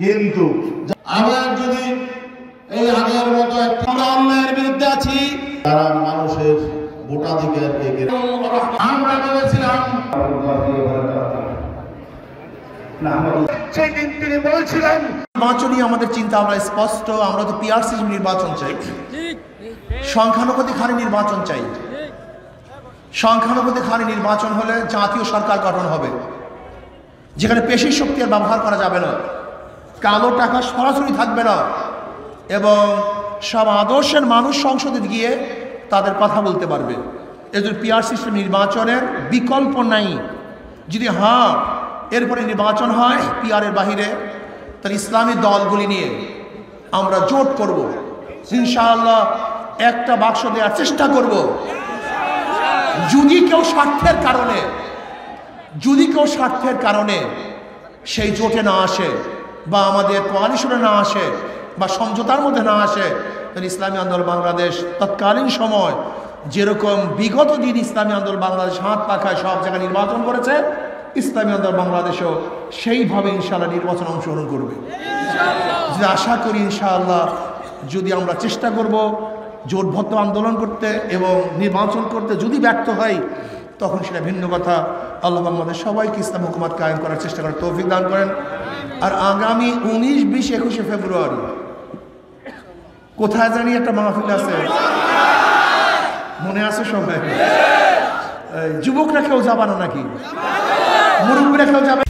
কিন্তু আবার যদি এই আগের মতো আমরা অন্যায়ের বিরুদ্ধে আছি, তারা মানুষের ভোটাধিকারকে আমরা বলেছিলাম সেদিন তিনি বলছিলেন নির্বাচনই আমাদের চিন্তা। আমরা স্পষ্ট, আমরা তো পিআরসি নির্বাচন চাই, সংখ্যানুপাতিক হারে নির্বাচন চাই। সংখ্যানুপাতিক হারে নির্বাচন হলে জাতীয় সরকার গঠন হবে, যেখানে পেশি শক্তি আর ব্যবহার করা যাবে না, কালো টাকা সরাসরি থাকবে না, এবং সব আদর্শের মানুষ সংসদে গিয়ে তাদের কথা বলতে পারবে। এদের পিআর সিস্টেম নির্বাচনের বিকল্প নাই। যদি এরপরে নির্বাচন হয় পিআরের বাহিরে, তাহলে ইসলামী দলগুলি নিয়ে আমরা জোট করব, ইনশাআল্লাহ একটা বাক্স দেওয়ার চেষ্টা করব। যদি কেউ স্বার্থের কারণে সেই জোটে না আসে, বা আমাদের কোয়ালিশনে না আসে, বা সমঝোতার মধ্যে না আসে, তাহলে ইসলামী আন্দোলন বাংলাদেশ তৎকালীন সময় যেরকম বিগত দিন ইসলামী আন্দোলন বাংলাদেশ হাত পাখায় সব জায়গায় নির্বাচন করেছে, ইসলামী আন্দোলন বাংলাদেশও সেইভাবে ইনশাআল্লাহ নির্বাচন অংশগ্রহণ করবে। যদি আশা করি ইনশাআল্লাহ, যদি আমরা চেষ্টা করব জোটবদ্ধ আন্দোলন করতে এবং নির্বাচন করতে, যদি ব্যর্থ হয় তখন সেটা ভিন্ন কথা। আল্লাহ আমাদের সবাইকে ইসলাম হুকুমত কায়েম করার চেষ্টা করার তৌফিক দান করেন। আর আগামী 19, 20, 21 ফেব্রুয়ারি কোথায় জানি একটা মাহফিল আছে, মনে আছে সবাই? যুবকরা কেউ যাবে না নাকি? মুরব্বীরা কেউ যাবে?